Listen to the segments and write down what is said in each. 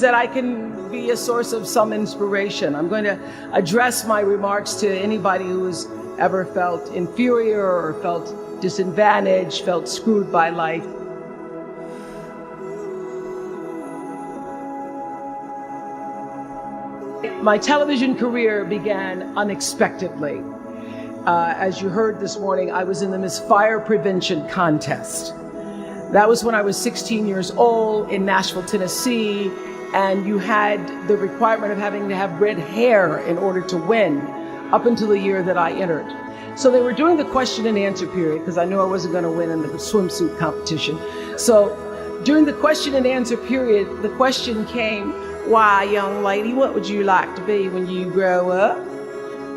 that I can be a source of some inspiration. I'm going to address my remarks to anybody who has ever felt inferior or felt disadvantaged, felt screwed by life. My television career began unexpectedly. As you heard this morning, I was in the Miss Fire Prevention contest. That was when I was 16 years old in Nashville, Tennessee, and you had the requirement of having to have red hair in order to win up until the year that I entered. So they were doing the question and answer period because I knew I wasn't going to win in the swimsuit competition. So during the question and answer period, the question came, "Why, young lady, what would you like to be when you grow up?"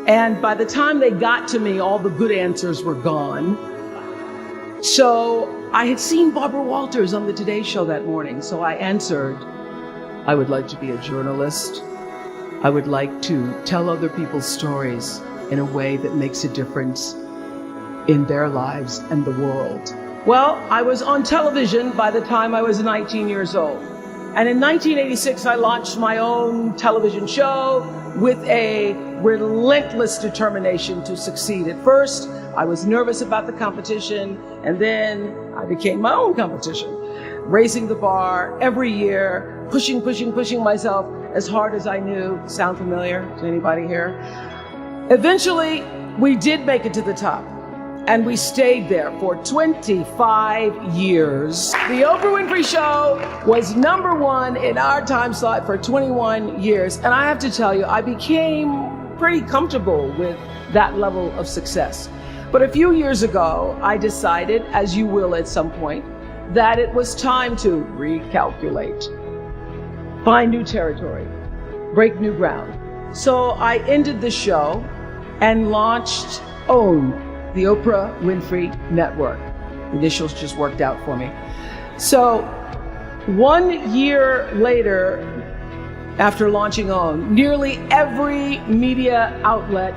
And by the time they got to me, all the good answers were gone. So I had seen Barbara Walters on the Today Show that morning. So I answered, "I would like to be a journalist. I would like to tell other people's stories in a way that makes a difference in their lives and the world." Well, I was on television by the time I was 19 years old. And in 1986, I launched my own television show with a relentless determination to succeed. At first, I was nervous about the competition, and then I became my own competition, raising the bar every year, pushing myself as hard as I knew. Sound familiar to anybody here? Eventually, we did make it to the top. And we stayed there for 25 years. The Oprah Winfrey Show was #1 in our time slot for 21 years. And I have to tell you, I became pretty comfortable with that level of success. But a few years ago, I decided, as you will at some point, that it was time to recalculate, find new territory, break new ground. So I ended the show and launched OWN, the Oprah Winfrey Network. The initials just worked out for me. So 1 year later, after launching OWN, nearly every media outlet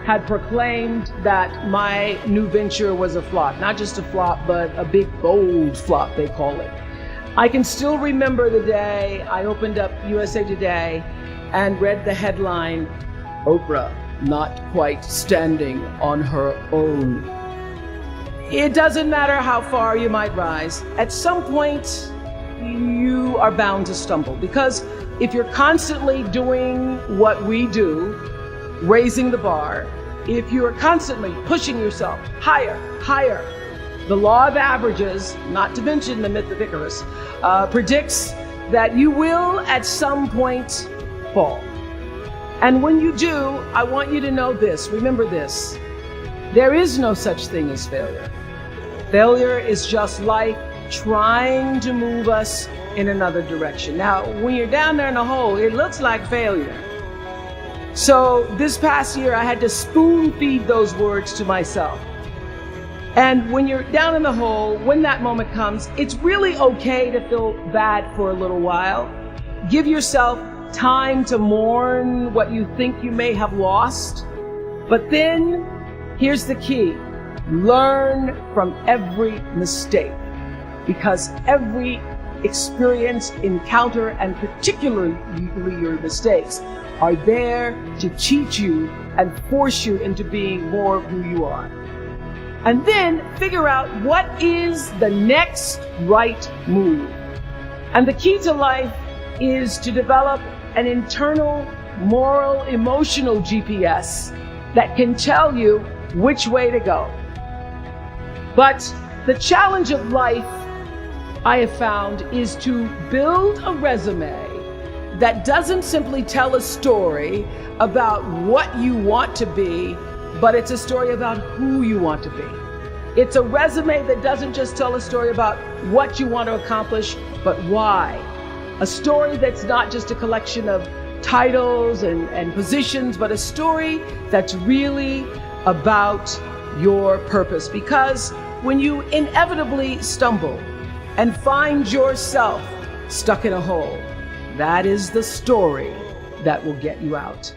had proclaimed that my new venture was a flop. Not just a flop, but a big, bold flop, they call it. I can still remember the day I opened up USA Today and read the headline, "Oprah not quite standing on her own." It doesn't matter how far you might rise. At some point, you are bound to stumble, because if you're constantly doing what we do, raising the bar, if you are constantly pushing yourself higher, the law of averages, not to mention the myth of Icarus, predicts that you will at some point fall. And when you do, I want you to know this, remember this, there is no such thing as failure. Failure is just life trying to move us in another direction. Now, when you're down there in a hole, it looks like failure. So this past year, I had to spoon feed those words to myself. And when you're down in the hole, when that moment comes, it's really okay to feel bad for a little while. Give yourself time to mourn what you think you may have lost. But then, here's the key. Learn from every mistake, because every experience, encounter, and particularly your mistakes are there to teach you and force you into being more of who you are. And then figure out what is the next right move. And the key to life is to develop an internal, moral, emotional GPS that can tell you which way to go. But the challenge of life, I have found, is to build a resume that doesn't simply tell a story about what you want to be, but it's a story about who you want to be. It's a resume that doesn't just tell a story about what you want to accomplish, but why. A story that's not just a collection of titles and positions, but a story that's really about your purpose. Because when you inevitably stumble and find yourself stuck in a hole, that is the story that will get you out.